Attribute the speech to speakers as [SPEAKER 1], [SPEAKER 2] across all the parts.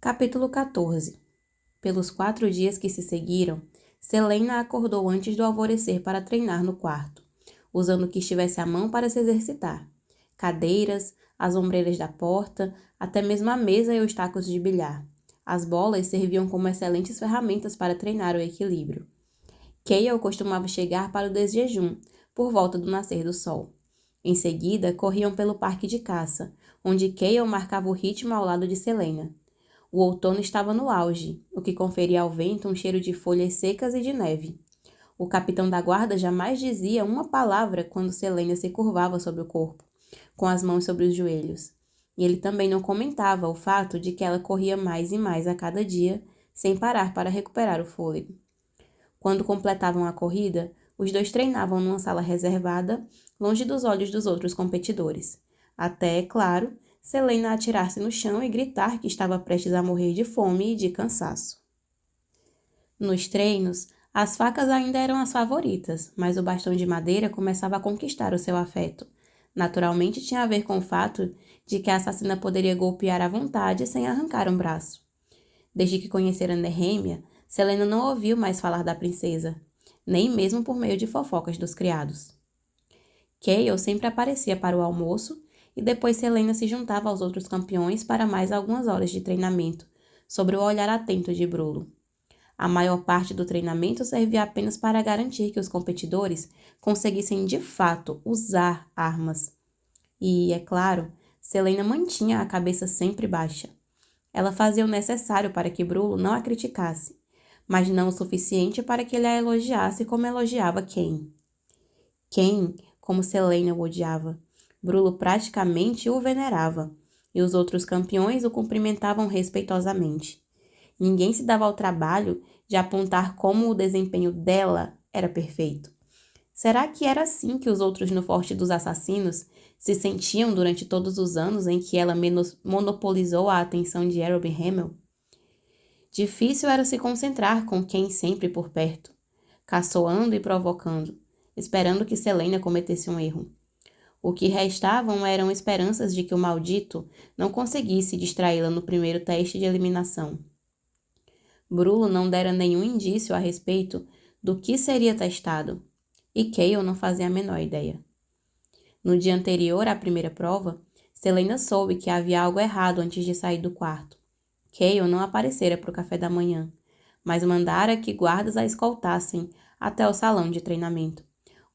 [SPEAKER 1] Capítulo 14. Pelos 4 dias que se seguiram, Selena acordou antes do alvorecer para treinar no quarto, usando o que estivesse à mão para se exercitar. Cadeiras, as ombreiras da porta, até mesmo a mesa e os tacos de bilhar. As bolas serviam como excelentes ferramentas para treinar o equilíbrio. Cale costumava chegar para o desjejum, por volta do nascer do sol. Em seguida, corriam pelo parque de caça, onde Cale marcava o ritmo ao lado de Selena. O outono estava no auge, o que conferia ao vento um cheiro de folhas secas e de neve. O capitão da guarda jamais dizia uma palavra quando Selena se curvava sobre o corpo, com as mãos sobre os joelhos. E ele também não comentava o fato de que ela corria mais e mais a cada dia, sem parar para recuperar o fôlego. Quando completavam a corrida, os dois treinavam numa sala reservada, longe dos olhos dos outros competidores. Até, é claro, Selena atirar-se no chão e gritar que estava prestes a morrer de fome e de cansaço. Nos treinos, as facas ainda eram as favoritas, mas o bastão de madeira começava a conquistar o seu afeto. Naturalmente tinha a ver com o fato de que a assassina poderia golpear à vontade sem arrancar um braço. Desde que conhecera Nehemia, Selena não ouviu mais falar da princesa, nem mesmo por meio de fofocas dos criados. Cale sempre aparecia para o almoço, e depois Selena se juntava aos outros campeões para mais algumas horas de treinamento, sob o olhar atento de Brulo. A maior parte do treinamento servia apenas para garantir que os competidores conseguissem de fato usar armas. E, é claro, Selena mantinha a cabeça sempre baixa. Ela fazia o necessário para que Brulo não a criticasse, mas não o suficiente para que ele a elogiasse como elogiava Cain. Cain, como Selena o odiava, Brulo praticamente o venerava, e os outros campeões o cumprimentavam respeitosamente. Ninguém se dava ao trabalho de apontar como o desempenho dela era perfeito. Será que era assim que os outros no Forte dos Assassinos se sentiam durante todos os anos em que ela monopolizou a atenção de Erob Hamel? Difícil era se concentrar com quem sempre por perto, caçoando e provocando, esperando que Selena cometesse um erro. O que restavam eram esperanças de que o maldito não conseguisse distraí-la no primeiro teste de eliminação. Brulo não dera nenhum indício a respeito do que seria testado, e Cale não fazia a menor ideia. No dia anterior à primeira prova, Selena soube que havia algo errado antes de sair do quarto. Cale não aparecera para o café da manhã, mas mandara que guardas a escoltassem até o salão de treinamento,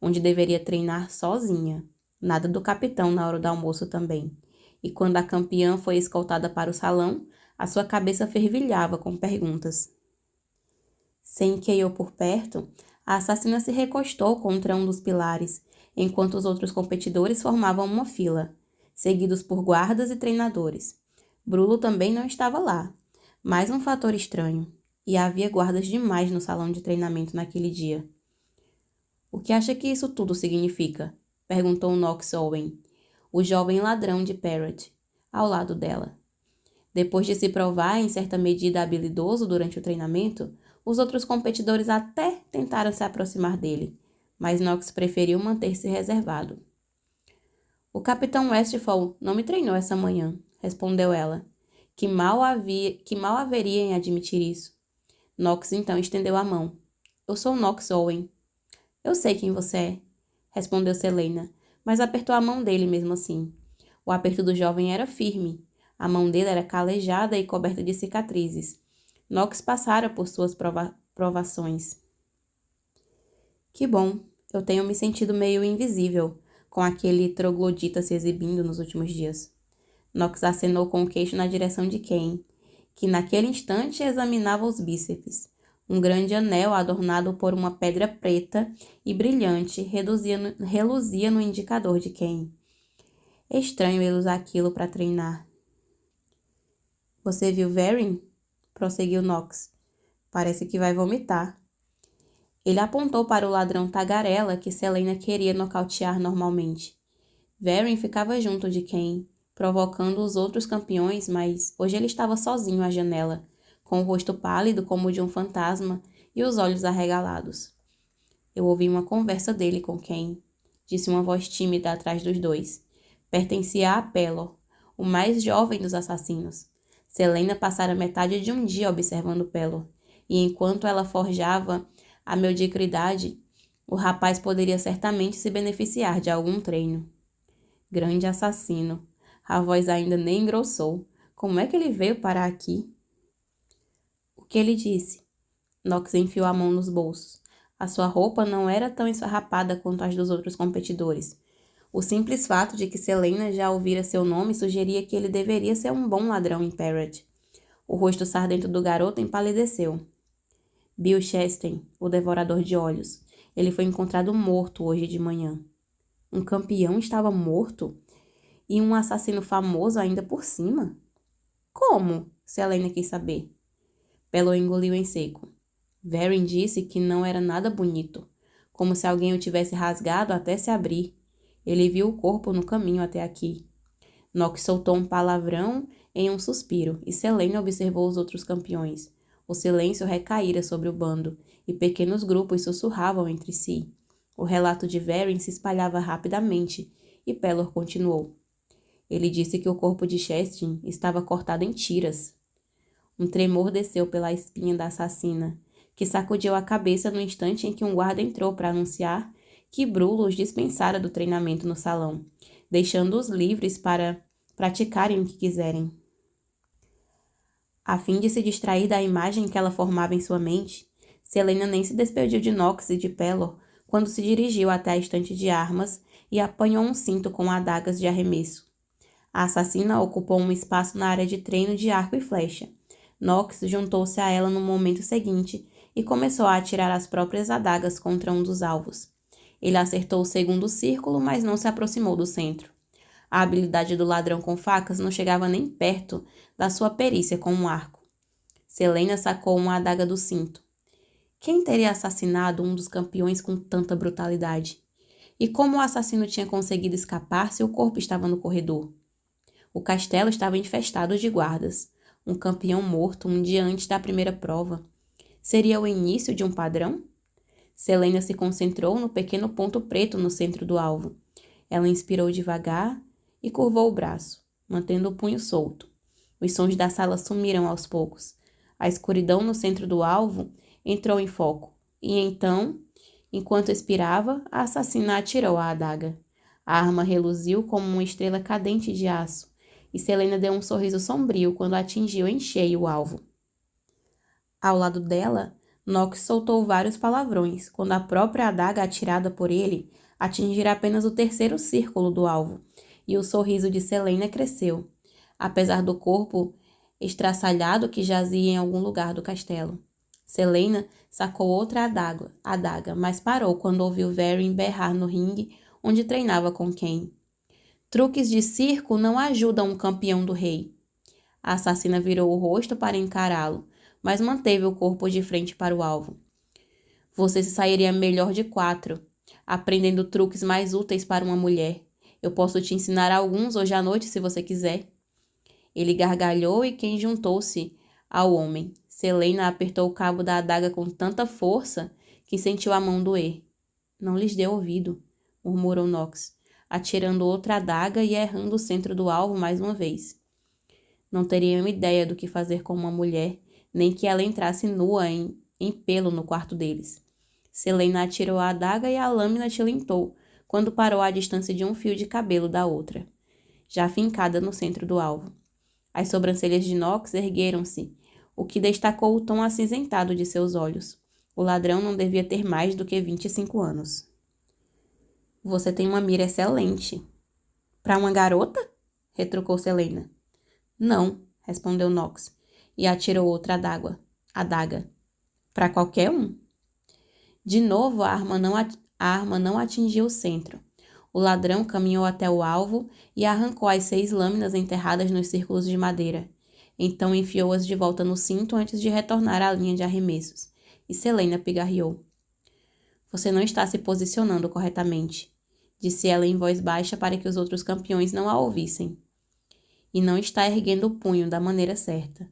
[SPEAKER 1] onde deveria treinar sozinha. Nada do capitão na hora do almoço também. E quando a campeã foi escoltada para o salão, a sua cabeça fervilhava com perguntas. Sem Cale por perto, a assassina se recostou contra um dos pilares, enquanto os outros competidores formavam uma fila, seguidos por guardas e treinadores. Brulo também não estava lá. Mais um fator estranho. E havia guardas demais no salão de treinamento naquele dia. O que acha que isso tudo significa? Perguntou Knox Owen, o jovem ladrão de Parrot, ao lado dela. Depois de se provar em certa medida habilidoso durante o treinamento, os outros competidores até tentaram se aproximar dele, mas Knox preferiu manter-se reservado. O capitão Westfall não me treinou essa manhã, respondeu ela, que mal haveria em admitir isso. Knox então estendeu a mão. Eu sou Knox Owen. Eu sei quem você é, respondeu Selena, mas apertou a mão dele mesmo assim. O aperto do jovem era firme. A mão dele era calejada e coberta de cicatrizes. Knox passara por suas provações. Que bom, eu tenho me sentido meio invisível, com aquele troglodita se exibindo nos últimos dias. Knox acenou com o queixo na direção de Cain, que naquele instante examinava os bíceps. Um grande anel adornado por uma pedra preta e brilhante reluzia no indicador de Cain. É estranho ele usar aquilo para treinar. Você viu Verin? Prosseguiu Knox. Parece que vai vomitar. Ele apontou para o ladrão tagarela que Selena queria nocautear normalmente. Verin ficava junto de Cain, provocando os outros campeões, mas hoje ele estava sozinho à janela, com o rosto pálido como o de um fantasma e os olhos arregalados. Eu ouvi uma conversa dele com Cain, disse uma voz tímida atrás dos dois. Pertencia a Pelor, o mais jovem dos assassinos. Selena passara metade de um dia observando Pelor, e enquanto ela forjava a mediocridade, o rapaz poderia certamente se beneficiar de algum treino. Grande assassino. A voz ainda nem engrossou. Como é que ele veio parar aqui? O que ele disse? Knox enfiou a mão nos bolsos. A sua roupa não era tão esfarrapada quanto as dos outros competidores. O simples fato de que Selena já ouvira seu nome sugeria que ele deveria ser um bom ladrão em Parrot. O rosto sardento do garoto empalideceu. Bill Chastain, o devorador de olhos. Ele foi encontrado morto hoje de manhã. Um campeão estava morto? E um assassino famoso ainda por cima? Como? Selena quis saber. Pelor engoliu em seco. Verin disse que não era nada bonito, como se alguém o tivesse rasgado até se abrir. Ele viu o corpo no caminho até aqui. Knox soltou um palavrão em um suspiro, e Selena observou os outros campeões. O silêncio recaíra sobre o bando, e pequenos grupos sussurravam entre si. O relato de Verin se espalhava rapidamente, e Pelor continuou. Ele disse que o corpo de Chastain estava cortado em tiras. Um tremor desceu pela espinha da assassina, que sacudiu a cabeça no instante em que um guarda entrou para anunciar que Brulo os dispensara do treinamento no salão, deixando-os livres para praticarem o que quiserem. A fim de se distrair da imagem que ela formava em sua mente, Selena nem se despediu de Knox e de Pelor quando se dirigiu até a estante de armas e apanhou um cinto com adagas de arremesso. A assassina ocupou um espaço na área de treino de arco e flecha. Knox juntou-se a ela no momento seguinte e começou a atirar as próprias adagas contra um dos alvos. Ele acertou o segundo círculo, mas não se aproximou do centro. A habilidade do ladrão com facas não chegava nem perto da sua perícia com um arco. Selena sacou uma adaga do cinto. Quem teria assassinado um dos campeões com tanta brutalidade? E como o assassino tinha conseguido escapar se o corpo estava no corredor? O castelo estava infestado de guardas. Um campeão morto um dia antes da primeira prova. Seria o início de um padrão? Selena se concentrou no pequeno ponto preto no centro do alvo. Ela inspirou devagar e curvou o braço, mantendo o punho solto. Os sons da sala sumiram aos poucos. A escuridão no centro do alvo entrou em foco. E então, enquanto expirava, a assassina atirou a adaga. A arma reluziu como uma estrela cadente de aço, e Selena deu um sorriso sombrio quando atingiu em cheio o alvo. Ao lado dela, Knox soltou vários palavrões, quando a própria adaga atirada por ele atingira apenas o terceiro círculo do alvo, e o sorriso de Selena cresceu, apesar do corpo estraçalhado que jazia em algum lugar do castelo. Selena sacou outra adaga, mas parou quando ouviu Verin berrar no ringue onde treinava com Kane. Truques de circo não ajudam um campeão do rei. A assassina virou o rosto para encará-lo, mas manteve o corpo de frente para o alvo. Você se sairia melhor de 4, aprendendo truques mais úteis para uma mulher. Eu posso te ensinar alguns hoje à noite se você quiser. Ele gargalhou e Ken juntou-se ao homem. Selena apertou o cabo da adaga com tanta força que sentiu a mão doer. Não lhes deu ouvido, murmurou Knox, atirando outra adaga e errando o centro do alvo mais uma vez. Não teriam ideia do que fazer com uma mulher, nem que ela entrasse nua em pelo no quarto deles. Selena atirou a adaga e a lâmina tilintou, quando parou à distância de um fio de cabelo da outra, já fincada no centro do alvo. As sobrancelhas de Knox ergueram-se, o que destacou o tom acinzentado de seus olhos. O ladrão não devia ter mais do que 25 anos. Você tem uma mira excelente. Para uma garota? Retrucou Selena. Não, respondeu Knox, e atirou outra adaga. Para qualquer um. De novo, a arma não atingiu o centro. O ladrão caminhou até o alvo e arrancou as 6 lâminas enterradas nos círculos de madeira. Então enfiou-as de volta no cinto antes de retornar à linha de arremessos. E Selena pigarreou. Você não está se posicionando corretamente, disse ela em voz baixa para que os outros campeões não a ouvissem. E não está erguendo o punho da maneira certa.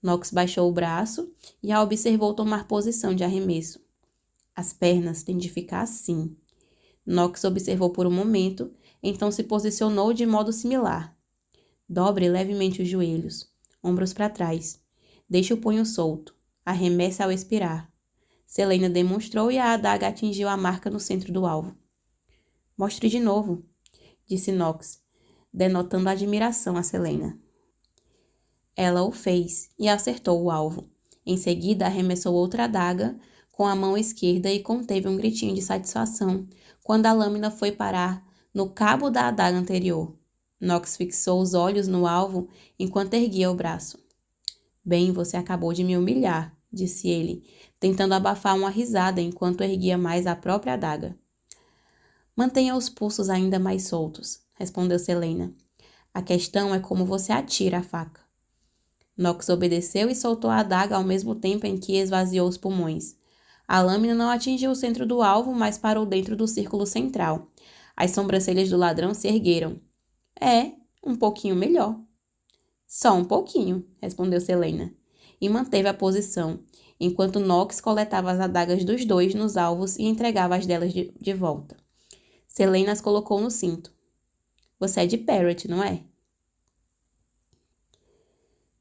[SPEAKER 1] Knox baixou o braço e a observou tomar posição de arremesso. As pernas têm de ficar assim. Knox observou por um momento, então se posicionou de modo similar. Dobre levemente os joelhos. ombros para trás. Deixe o punho solto. Arremesse ao expirar. Selena demonstrou e a adaga atingiu a marca no centro do alvo. Mostre de novo, disse Nox, denotando admiração a Selena. Ela o fez e acertou o alvo. Em seguida, arremessou outra adaga com a mão esquerda e conteve um gritinho de satisfação quando a lâmina foi parar no cabo da adaga anterior. Nox fixou os olhos no alvo enquanto erguia o braço. Bem, você acabou de me humilhar, disse ele, tentando abafar uma risada enquanto erguia mais a própria adaga. Mantenha os pulsos ainda mais soltos, respondeu Selena. A questão é como você atira a faca. Nox obedeceu e soltou a adaga ao mesmo tempo em que esvaziou os pulmões. A lâmina não atingiu o centro do alvo, mas parou dentro do círculo central. As sobrancelhas do ladrão se ergueram. É, um pouquinho melhor. Só um pouquinho, respondeu Selena, e manteve a posição, enquanto Nox coletava as adagas dos dois nos alvos e entregava as delas de volta. Selena as colocou no cinto. Você é de Parrot, não é?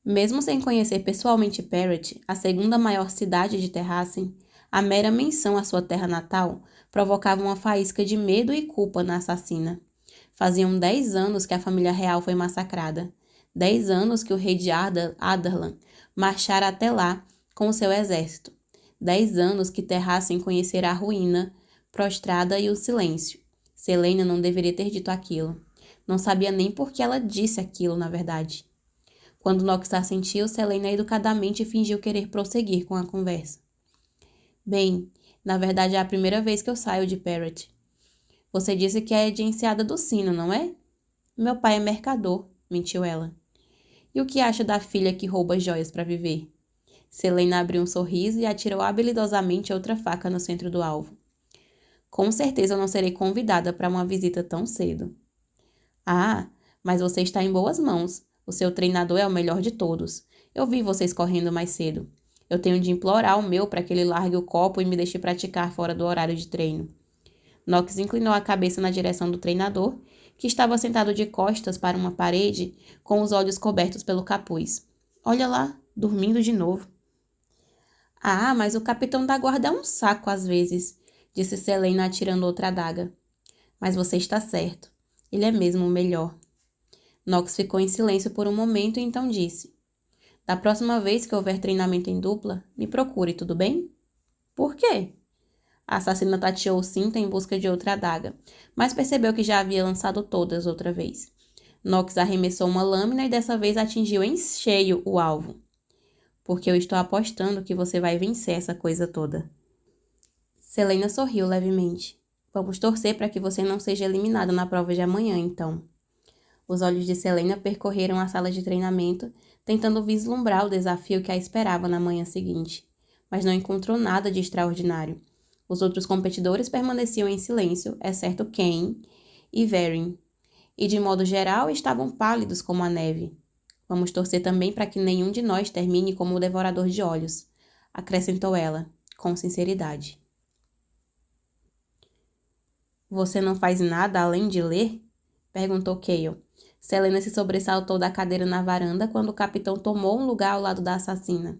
[SPEAKER 1] Mesmo sem conhecer pessoalmente Parrot, a segunda maior cidade de Terrassen, a mera menção à sua terra natal provocava uma faísca de medo e culpa na assassina. Faziam 10 anos que a família real foi massacrada. 10 anos que o rei de Adarlan marchara até lá com o seu exército. 10 anos que Terrassen conhecera a ruína, prostrada e o silêncio. Selena não deveria ter dito aquilo. Não sabia nem por que ela disse aquilo, na verdade. Quando Nox assentiu, Selena educadamente fingiu querer prosseguir com a conversa. Bem, na verdade é a primeira vez que eu saio de Parrot. Você disse que é de Enseada do Sino, não é? Meu pai é mercador, mentiu ela. E o que acha da filha que rouba joias para viver? Selena abriu um sorriso e atirou habilidosamente outra faca no centro do alvo. Com certeza eu não serei convidada para uma visita tão cedo. Ah, mas você está em boas mãos. O seu treinador é o melhor de todos. Eu vi vocês correndo mais cedo. Eu tenho de implorar o meu para que ele largue o copo e me deixe praticar fora do horário de treino. Nox inclinou a cabeça na direção do treinador, que estava sentado de costas para uma parede, com os olhos cobertos pelo capuz. Olha lá, dormindo de novo. Ah, mas o capitão da guarda é um saco às vezes, disse Selena atirando outra adaga. Mas você está certo. Ele é mesmo o melhor. Nox ficou em silêncio por um momento e então disse. Da próxima vez que houver treinamento em dupla, me procure, tudo bem? Por quê? A assassina tateou o cinto em busca de outra adaga, mas percebeu que já havia lançado todas outra vez. Nox arremessou uma lâmina e dessa vez atingiu em cheio o alvo. Porque eu estou apostando que você vai vencer essa coisa toda. Selena sorriu levemente. Vamos torcer para que você não seja eliminada na prova de amanhã, então. Os olhos de Selena percorreram a sala de treinamento, tentando vislumbrar o desafio que a esperava na manhã seguinte, mas não encontrou nada de extraordinário. Os outros competidores permaneciam em silêncio, exceto Cain e Verin, e de modo geral estavam pálidos como a neve. Vamos torcer também para que nenhum de nós termine como o devorador de olhos, acrescentou ela, com sinceridade. Você não faz nada além de ler? Perguntou Cale. Selena se sobressaltou da cadeira na varanda quando o capitão tomou um lugar ao lado da assassina.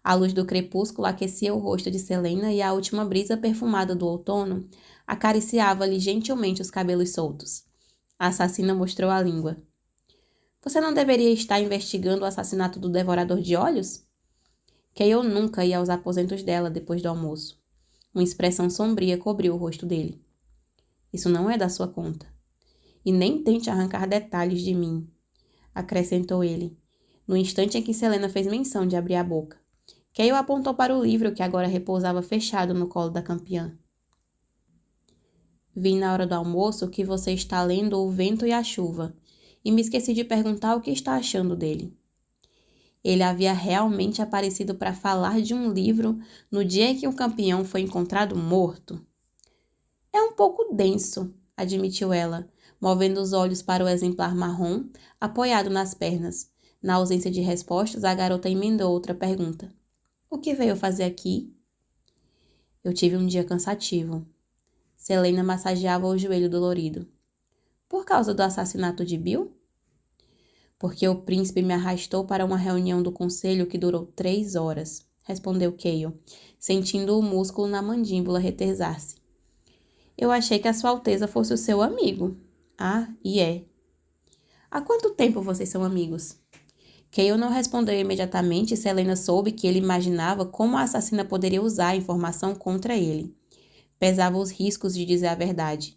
[SPEAKER 1] A luz do crepúsculo aquecia o rosto de Selena e a última brisa perfumada do outono acariciava-lhe gentilmente os cabelos soltos. A assassina mostrou a língua. Você não deveria estar investigando o assassinato do devorador de olhos? Cale nunca ia aos aposentos dela depois do almoço. Uma expressão sombria cobriu o rosto dele. Isso não é da sua conta. E nem tente arrancar detalhes de mim, acrescentou ele, no instante em que Selena fez menção de abrir a boca. Cale apontou para o livro que agora repousava fechado no colo da campeã. Vi na hora do almoço que você está lendo O Vento e a Chuva, e me esqueci de perguntar o que está achando dele. Ele havia realmente aparecido para falar de um livro no dia em que o campeão foi encontrado morto? É um pouco denso, admitiu ela, movendo os olhos para o exemplar marrom, apoiado nas pernas. Na ausência de respostas, a garota emendou outra pergunta. O que veio fazer aqui? Eu tive um dia cansativo. Selena massageava o joelho dolorido. Por causa do assassinato de Bill? Porque o príncipe me arrastou para uma reunião do conselho que durou 3 horas, respondeu Cale, sentindo o músculo na mandíbula retesar-se. Eu achei que a Sua Alteza fosse o seu amigo. Ah, e é. Há quanto tempo vocês são amigos? Cale não respondeu imediatamente e Selena soube que ele imaginava como a assassina poderia usar a informação contra ele. Pesava os riscos de dizer a verdade.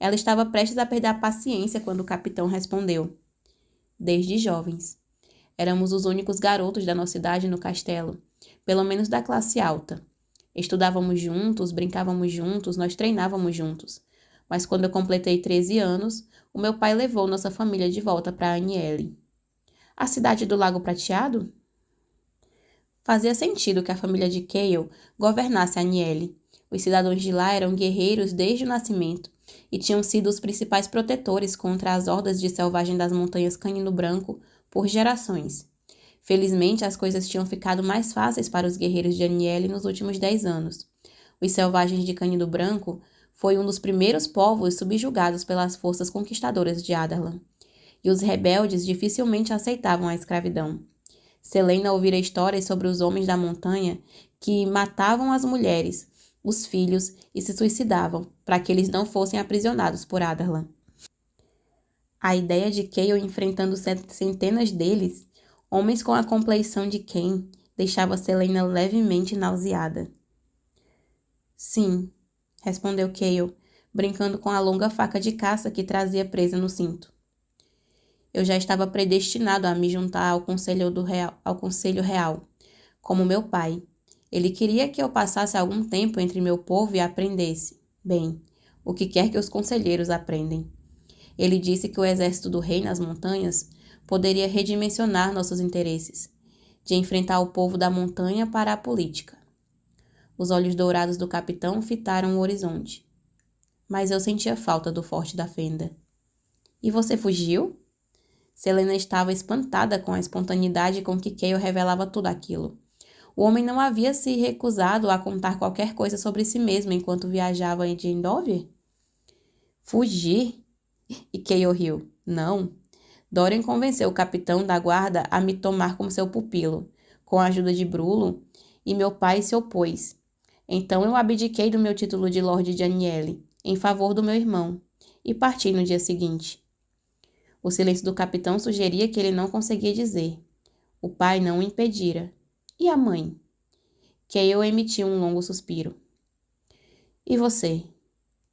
[SPEAKER 1] Ela estava prestes a perder a paciência quando o capitão respondeu. Desde jovens. Éramos os únicos garotos da nossa idade no castelo, pelo menos da classe alta. Estudávamos juntos, brincávamos juntos, nós treinávamos juntos. Mas quando eu completei 13 anos, o meu pai levou nossa família de volta para Aniele. A cidade do Lago Prateado? Fazia sentido que a família de Cale governasse Aniele. Os cidadãos de lá eram guerreiros desde o nascimento e tinham sido os principais protetores contra as hordas de selvagem das montanhas Canino Branco por gerações. Felizmente, as coisas tinham ficado mais fáceis para os guerreiros de Aniele nos últimos 10 anos. Os selvagens de Canino Branco foi um dos primeiros povos subjugados pelas forças conquistadoras de Adarlan, e os rebeldes dificilmente aceitavam a escravidão. Selena ouvira histórias sobre os homens da montanha que matavam as mulheres, os filhos e se suicidavam para que eles não fossem aprisionados por Adarlan. A ideia de Cale enfrentando centenas deles, homens com a compleição de Cain, deixava Selena levemente nauseada. Sim, respondeu Cale, brincando com a longa faca de caça que trazia presa no cinto. Eu já estava predestinado a me juntar ao Conselho Real, como meu pai. Ele queria que eu passasse algum tempo entre meu povo e aprendesse. Bem, o que quer que os conselheiros aprendem. Ele disse que o exército do rei nas montanhas poderia redimensionar nossos interesses, de enfrentar o povo da montanha para a política. Os olhos dourados do capitão fitaram o horizonte. Mas eu sentia falta do Forte da Fenda. E você fugiu? Selena estava espantada com a espontaneidade com que Cale revelava tudo aquilo. O homem não havia se recusado a contar qualquer coisa sobre si mesmo enquanto viajava de Endover? Fugir? E Cale riu. Não. Dorian convenceu o capitão da guarda a me tomar como seu pupilo, com a ajuda de Brulo, e meu pai se opôs. Então eu abdiquei do meu título de Lorde de Aniele, em favor do meu irmão, e parti no dia seguinte. O silêncio do capitão sugeria que ele não conseguia dizer. O pai não o impedira. E a mãe? Cale emitiu um longo suspiro. E você?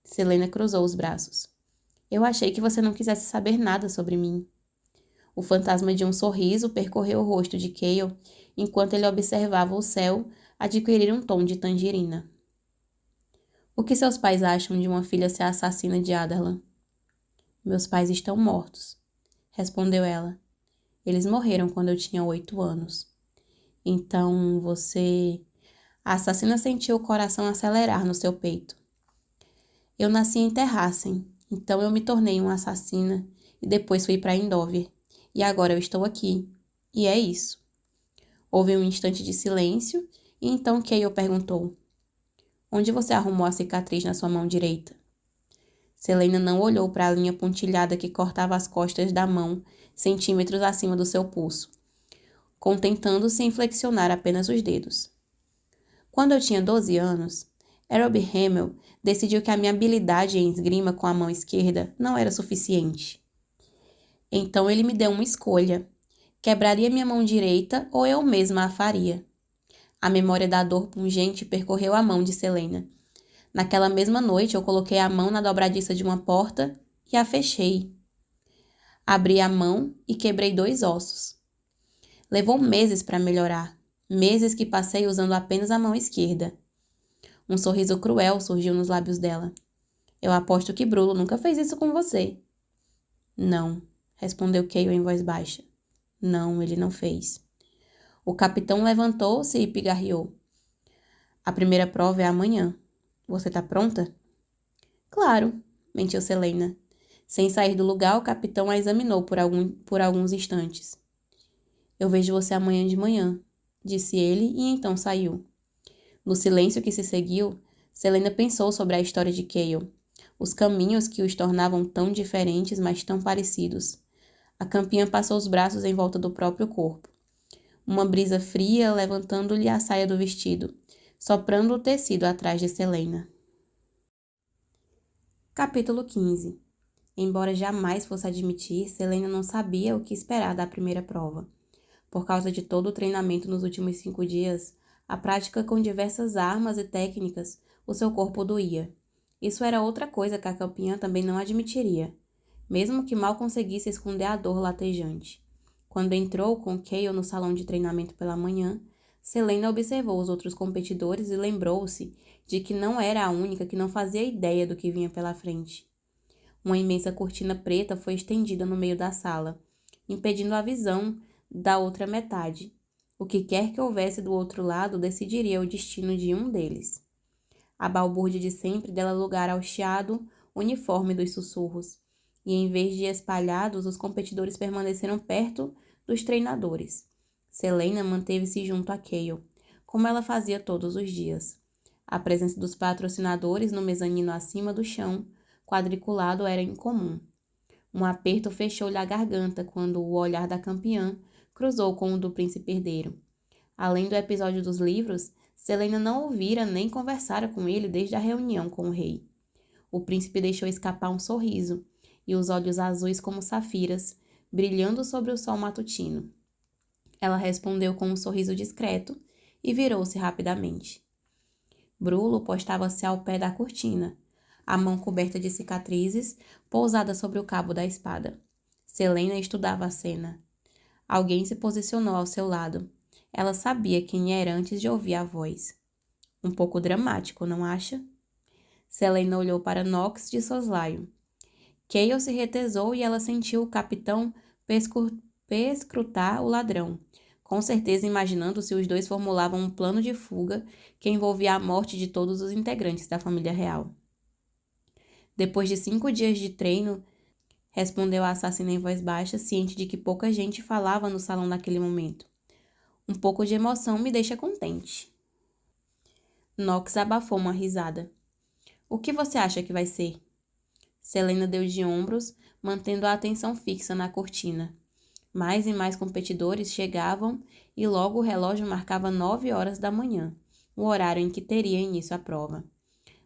[SPEAKER 1] Selena cruzou os braços. Eu achei que você não quisesse saber nada sobre mim. O fantasma de um sorriso percorreu o rosto de Cale enquanto ele observava o céu adquirir um tom de tangerina. O que seus pais acham de uma filha ser assassina de Adarlan? Meus pais estão mortos, respondeu ela. Eles morreram quando eu tinha 8 anos. Então você... A assassina sentiu o coração acelerar no seu peito. Eu nasci em Terrassen, então eu me tornei uma assassina e depois fui para Endover. E agora eu estou aqui. E é isso. Houve um instante de silêncio e então Cale perguntou. Onde você arrumou a cicatriz na sua mão direita? Selena não olhou para a linha pontilhada que cortava as costas da mão, centímetros acima do seu pulso, contentando-se em flexionar apenas os dedos. Quando eu tinha 12 anos, Erob Hamel decidiu que a minha habilidade em esgrima com a mão esquerda não era suficiente. Então ele me deu uma escolha. Quebraria minha mão direita ou eu mesma a faria. A memória da dor pungente percorreu a mão de Selena. Naquela mesma noite eu coloquei a mão na dobradiça de uma porta e a fechei. Abri a mão e quebrei 2 ossos. Levou meses para melhorar. Meses que passei usando apenas a mão esquerda. Um sorriso cruel surgiu nos lábios dela. Eu aposto que Brulo nunca fez isso com você. Não, respondeu Cale em voz baixa. Não, ele não fez. O capitão levantou-se e pigarreou. A primeira prova é amanhã. Você tá pronta? Claro, mentiu Selena. Sem sair do lugar, o capitão a examinou por alguns instantes. Eu vejo você amanhã de manhã, disse ele e então saiu. No silêncio que se seguiu, Selena pensou sobre a história de Cale, os caminhos que os tornavam tão diferentes, mas tão parecidos. A campeã passou os braços em volta do próprio corpo. Uma brisa fria levantando-lhe a saia do vestido, soprando o tecido atrás de Selena. Capítulo 15. Embora jamais fosse admitir, Selena não sabia o que esperar da primeira prova. Por causa de todo o treinamento nos últimos 5 dias, a prática com diversas armas e técnicas, o seu corpo doía. Isso era outra coisa que a campeã também não admitiria, mesmo que mal conseguisse esconder a dor latejante. Quando entrou com Kayle no salão de treinamento pela manhã, Selena observou os outros competidores e lembrou-se de que não era a única que não fazia ideia do que vinha pela frente. Uma imensa cortina preta foi estendida no meio da sala, impedindo a visão da outra metade. O que quer que houvesse do outro lado decidiria o destino de um deles. A balbúrdia de sempre dela lugar ao chiado uniforme dos sussurros, e em vez de espalhados, os competidores permaneceram perto dos treinadores. Selena manteve-se junto a Kayle, como ela fazia todos os dias. A presença dos patrocinadores no mezanino acima do chão quadriculado era incomum. Um aperto fechou-lhe a garganta quando o olhar da campeã cruzou com o do príncipe herdeiro. Além do episódio dos livros, Selena não ouvira nem conversara com ele desde a reunião com o rei. O príncipe deixou escapar um sorriso, e os olhos azuis como safiras, brilhando sobre o sol matutino. Ela respondeu com um sorriso discreto e virou-se rapidamente. Brulo postava-se ao pé da cortina, a mão coberta de cicatrizes, pousada sobre o cabo da espada. Selena estudava a cena. Alguém se posicionou ao seu lado. Ela sabia quem era antes de ouvir a voz. Um pouco dramático, não acha? Selena olhou para Nox de soslaio. Kayle se retesou e ela sentiu o capitão perscrutar o ladrão, com certeza imaginando se os dois formulavam um plano de fuga que envolvia a morte de todos os integrantes da família real. Depois de 5 dias de treino, respondeu a assassina em voz baixa, ciente de que pouca gente falava no salão naquele momento. Um pouco de emoção me deixa contente. Nox abafou uma risada. O que você acha que vai ser? Selena deu de ombros, mantendo a atenção fixa na cortina. Mais e mais competidores chegavam e logo o relógio marcava 9 horas da manhã, o horário em que teria início a prova.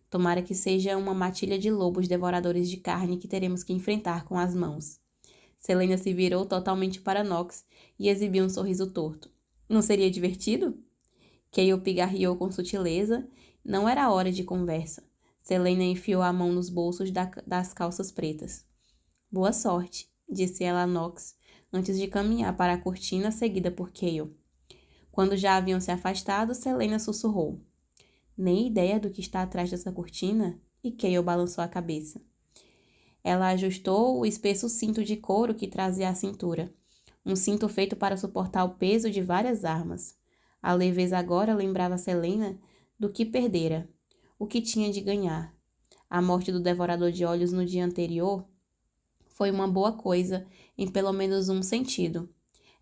[SPEAKER 1] Tomara que seja uma matilha de lobos devoradores de carne que teremos que enfrentar com as mãos. Selena se virou totalmente para Nox e exibiu um sorriso torto. Não seria divertido? Kayle pigarreou com sutileza. Não era hora de conversa. Selena enfiou a mão nos bolsos das calças pretas. Boa sorte, disse ela a Nox, antes de caminhar para a cortina seguida por Kayle. Quando já haviam se afastado, Selena sussurrou. Nem ideia do que está atrás dessa cortina? E Kayle balançou a cabeça. Ela ajustou o espesso cinto de couro que trazia à cintura. Um cinto feito para suportar o peso de várias armas. A leveza agora lembrava Selena do que perdera, o que tinha de ganhar. A morte do devorador de olhos no dia anterior foi uma boa coisa em pelo menos um sentido.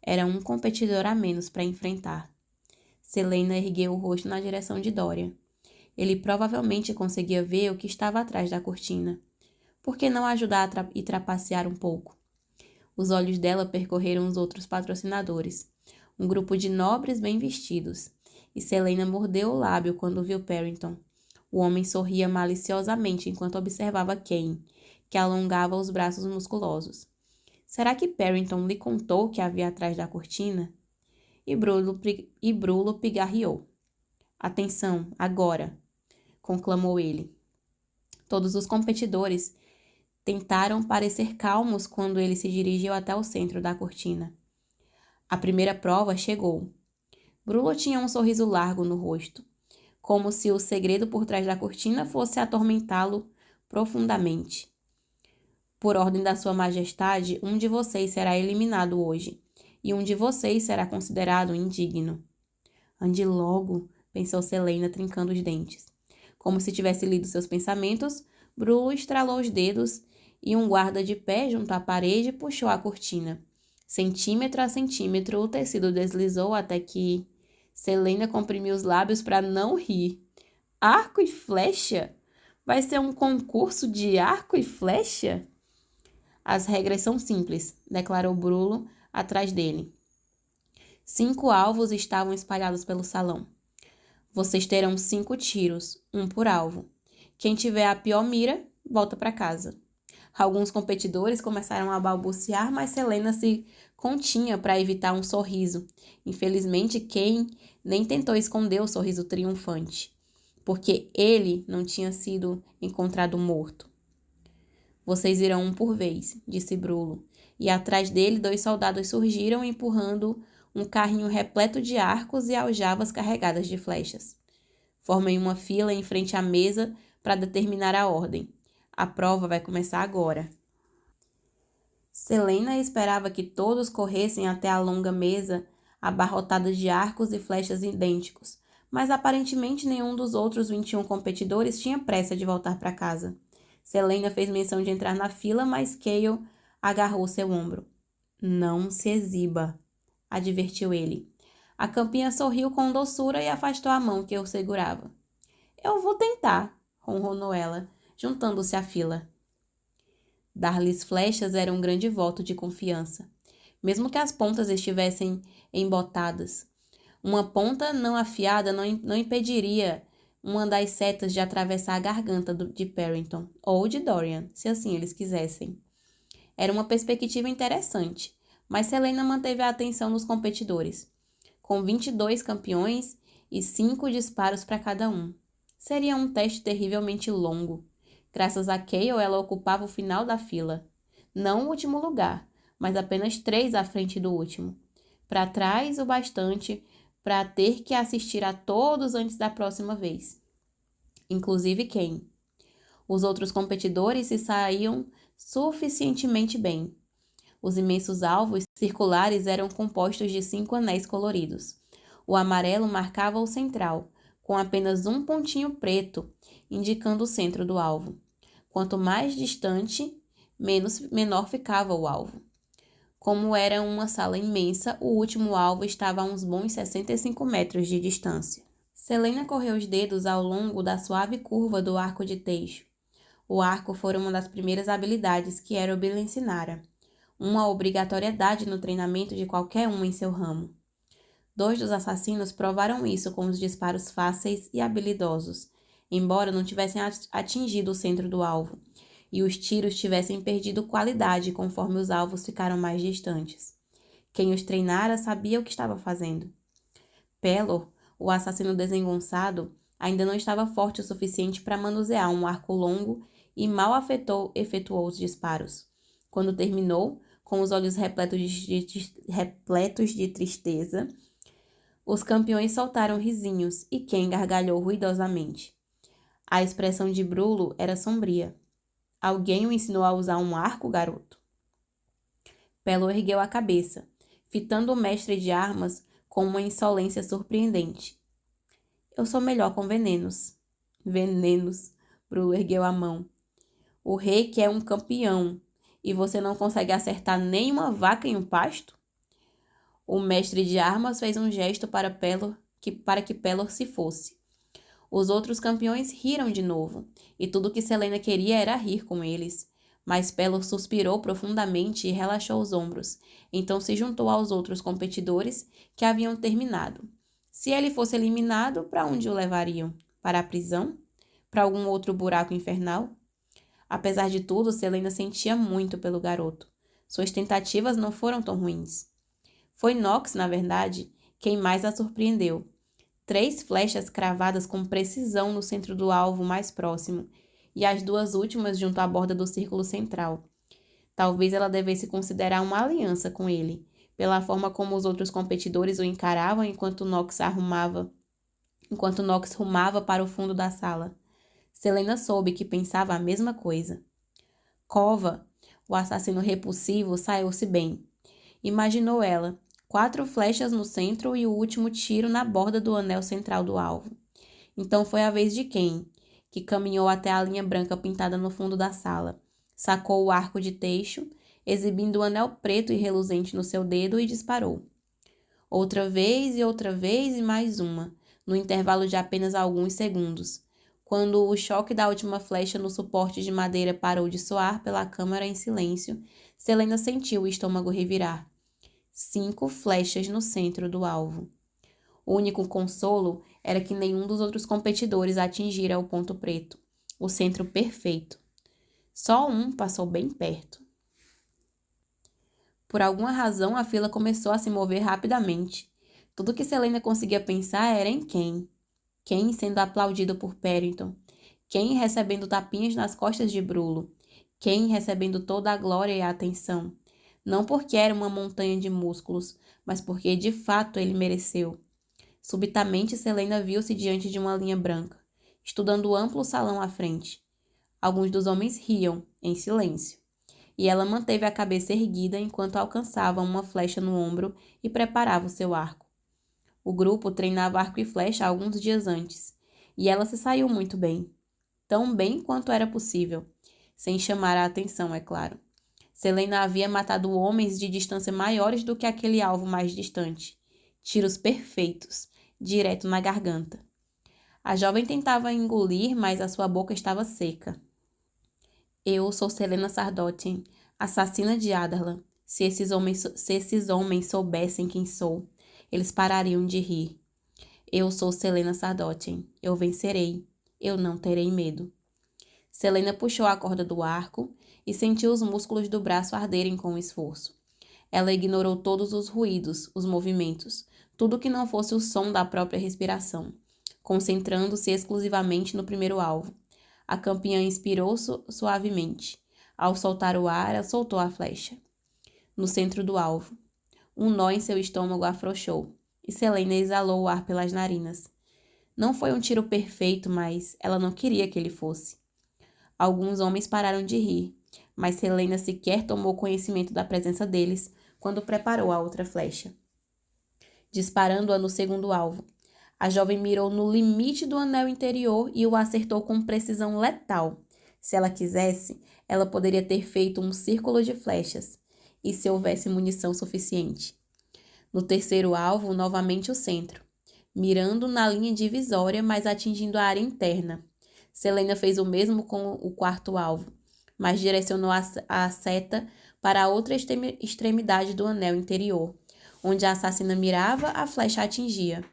[SPEAKER 1] Era um competidor a menos para enfrentar. Selena ergueu o rosto na direção de Dorian. Ele provavelmente conseguia ver o que estava atrás da cortina. Por que não ajudar e trapacear um pouco? Os olhos dela percorreram os outros patrocinadores, um grupo de nobres bem vestidos, e Selena mordeu o lábio quando viu Perrington. O homem sorria maliciosamente enquanto observava Kane, que alongava os braços musculosos. Será que Perrington lhe contou o que havia atrás da cortina? E Brulo pigarreou. Atenção, agora! Conclamou ele. Todos os competidores tentaram parecer calmos quando ele se dirigiu até o centro da cortina. A primeira prova chegou. Brulo tinha um sorriso largo no rosto, como se o segredo por trás da cortina fosse atormentá-lo profundamente. Por ordem da sua majestade, um de vocês será eliminado hoje, e um de vocês será considerado indigno. Ande logo, pensou Selena, trincando os dentes. Como se tivesse lido seus pensamentos, Brulo estralou os dedos e um guarda de pé junto à parede puxou a cortina. Centímetro a centímetro, o tecido deslizou até que Selena comprimiu os lábios para não rir. Arco e flecha? Vai ser um concurso de arco e flecha? As regras são simples, declarou Brulo atrás dele. 5 alvos estavam espalhados pelo salão. Vocês terão 5 tiros, um por alvo. Quem tiver a pior mira, volta para casa. Alguns competidores começaram a balbuciar, mas Selena se continha para evitar um sorriso. Infelizmente, Cain nem tentou esconder o sorriso triunfante, porque ele não tinha sido encontrado morto. Vocês irão um por vez, disse Brulo, e atrás dele 2 soldados surgiram empurrando um carrinho repleto de arcos e aljavas carregadas de flechas. Formem uma fila em frente à mesa para determinar a ordem. A prova vai começar agora. Selena esperava que todos corressem até a longa mesa, abarrotada de arcos e flechas idênticos, mas aparentemente nenhum dos outros 21 competidores tinha pressa de voltar para casa. Selena fez menção de entrar na fila, mas Cale agarrou seu ombro. Não se exiba, advertiu ele. A campeã sorriu com doçura e afastou a mão que o segurava. Eu vou tentar, ronronou ela, juntando-se à fila. Dar-lhes flechas era um grande voto de confiança, mesmo que as pontas estivessem embotadas. Uma ponta não afiada não impediria uma das setas de atravessar a garganta de Perrington, ou de Dorian, se assim eles quisessem. Era uma perspectiva interessante, mas Selena manteve a atenção dos competidores, com 22 campeões e 5 disparos para cada um. Seria um teste terrivelmente longo. Graças a Cale, ela ocupava o final da fila. Não o último lugar, mas apenas 3 à frente do último. Para trás o bastante para ter que assistir a todos antes da próxima vez. Inclusive Cain. Os outros competidores se saíam suficientemente bem. Os imensos alvos circulares eram compostos de 5 anéis coloridos. O amarelo marcava o central, com apenas um pontinho preto, indicando o centro do alvo. Quanto mais distante, menor ficava o alvo. Como era uma sala imensa, o último alvo estava a uns bons 65 metros de distância. Selena correu os dedos ao longo da suave curva do arco de teixo. O arco fora uma das primeiras habilidades que Eroby lhe ensinara, uma obrigatoriedade no treinamento de qualquer um em seu ramo. 2 dos assassinos provaram isso com os disparos fáceis e habilidosos, embora não tivessem atingido o centro do alvo, e os tiros tivessem perdido qualidade conforme os alvos ficaram mais distantes. Quem os treinara sabia o que estava fazendo. Pelor, o assassino desengonçado, ainda não estava forte o suficiente para manusear um arco longo e mal efetuou os disparos. Quando terminou, com os olhos repletos de tristeza, os campeões soltaram risinhos e Ken gargalhou ruidosamente. A expressão de Brulo era sombria. Alguém o ensinou a usar um arco, garoto? Pelor ergueu a cabeça, fitando o mestre de armas com uma insolência surpreendente. Eu sou melhor com venenos. Venenos, Brulo ergueu a mão. O rei quer um campeão, e você não consegue acertar nem uma vaca em um pasto? O mestre de armas fez um gesto para que Pelor se fosse. Os outros campeões riram de novo, e tudo que Selena queria era rir com eles. Mas Pelor suspirou profundamente e relaxou os ombros. Então se juntou aos outros competidores que haviam terminado. Se ele fosse eliminado, para onde o levariam? Para a prisão? Para algum outro buraco infernal? Apesar de tudo, Selena sentia muito pelo garoto. Suas tentativas não foram tão ruins. Foi Nox, na verdade, quem mais a surpreendeu. 3 flechas cravadas com precisão no centro do alvo mais próximo, e as 2 últimas junto à borda do círculo central. Talvez ela devesse considerar uma aliança com ele, pela forma como os outros competidores o encaravam enquanto Nox rumava para o fundo da sala. Selena soube que pensava a mesma coisa. Kova, o assassino repulsivo, saiu-se bem. Imaginou ela, 4 flechas no centro e o último tiro na borda do anel central do alvo. Então foi a vez de Ken, que caminhou até a linha branca pintada no fundo da sala, sacou o arco de teixo, exibindo o anel preto e reluzente no seu dedo e disparou. Outra vez e mais uma, no intervalo de apenas alguns segundos. Quando o choque da última flecha no suporte de madeira parou de soar pela câmara em silêncio, Selena sentiu o estômago revirar. 5 flechas no centro do alvo. O único consolo era que nenhum dos outros competidores atingira o ponto preto, o centro perfeito. Só um passou bem perto. Por alguma razão, a fila começou a se mover rapidamente. Tudo que Selena conseguia pensar era em Ken. Ken sendo aplaudido por Pennington. Ken recebendo tapinhas nas costas de Brulo. Ken recebendo toda a glória e a atenção. Não porque era uma montanha de músculos, mas porque de fato ele mereceu. Subitamente, Selena viu-se diante de uma linha branca, estudando o amplo salão à frente. Alguns dos homens riam, em silêncio, e ela manteve a cabeça erguida enquanto alcançava uma flecha no ombro e preparava o seu arco. O grupo treinava arco e flecha alguns dias antes, e ela se saiu muito bem. Tão bem quanto era possível, sem chamar a atenção, é claro. Selena havia matado homens de distância maiores do que aquele alvo mais distante. Tiros perfeitos, direto na garganta. A jovem tentava engolir, mas a sua boca estava seca. Eu sou Selena Sardotin, assassina de Adarlan. Se esses homens soubessem quem sou, eles parariam de rir. Eu sou Selena Sardotin. Eu vencerei. Eu não terei medo. Selena puxou a corda do arco e sentiu os músculos do braço arderem com o esforço. Ela ignorou todos os ruídos, os movimentos, tudo que não fosse o som da própria respiração, concentrando-se exclusivamente no primeiro alvo. A campeã inspirou suavemente. Ao soltar o ar, ela soltou a flecha. No centro do alvo, um nó em seu estômago afrouxou, e Selena exalou o ar pelas narinas. Não foi um tiro perfeito, mas ela não queria que ele fosse. Alguns homens pararam de rir, mas Selena sequer tomou conhecimento da presença deles quando preparou a outra flecha. Disparando-a no segundo alvo, a jovem mirou no limite do anel interior e o acertou com precisão letal. Se ela quisesse, ela poderia ter feito um círculo de flechas, e se houvesse munição suficiente. No terceiro alvo, novamente o centro, mirando na linha divisória, mas atingindo a área interna. Selena fez o mesmo com o quarto alvo, mas direcionou a seta para a outra extremidade do anel interior. Onde a assassina mirava, a flecha atingia.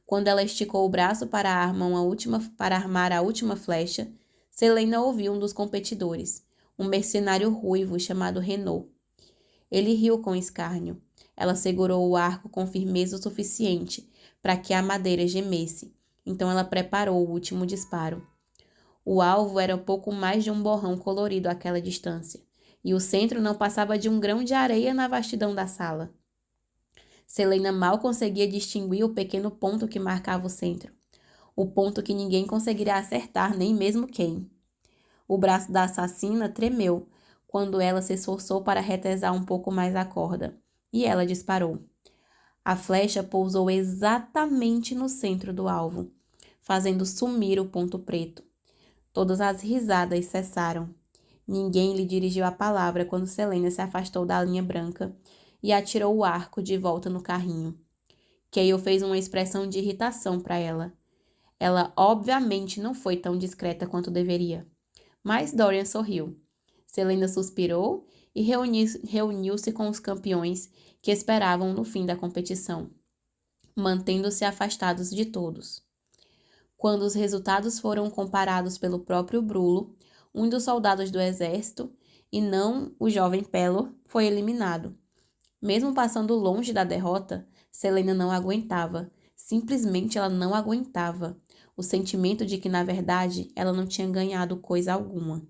[SPEAKER 1] Quando ela esticou o braço para armar a última flecha, Selena ouviu um dos competidores, um mercenário ruivo chamado Renault. Ele riu com escárnio. Ela segurou o arco com firmeza o suficiente para que a madeira gemesse. Então ela preparou o último disparo. O alvo era pouco mais de um borrão colorido àquela distância, e o centro não passava de um grão de areia na vastidão da sala. Selena mal conseguia distinguir o pequeno ponto que marcava o centro. O ponto que ninguém conseguiria acertar, nem mesmo quem. O braço da assassina tremeu quando ela se esforçou para retesar um pouco mais a corda, e ela disparou. A flecha pousou exatamente no centro do alvo, fazendo sumir o ponto preto. Todas as risadas cessaram. Ninguém lhe dirigiu a palavra quando Selena se afastou da linha branca e atirou o arco de volta no carrinho. Cale fez uma expressão de irritação para ela. Ela obviamente não foi tão discreta quanto deveria. Mas Dorian sorriu. Selena suspirou e reuniu-se com os campeões que esperavam no fim da competição, mantendo-se afastados de todos. Quando os resultados foram comparados pelo próprio Brulo, um dos soldados do exército, e não o jovem Pelor, foi eliminado. Mesmo passando longe da derrota, Selena não aguentava. Simplesmente ela não aguentava. O sentimento de que, na verdade, ela não tinha ganhado coisa alguma.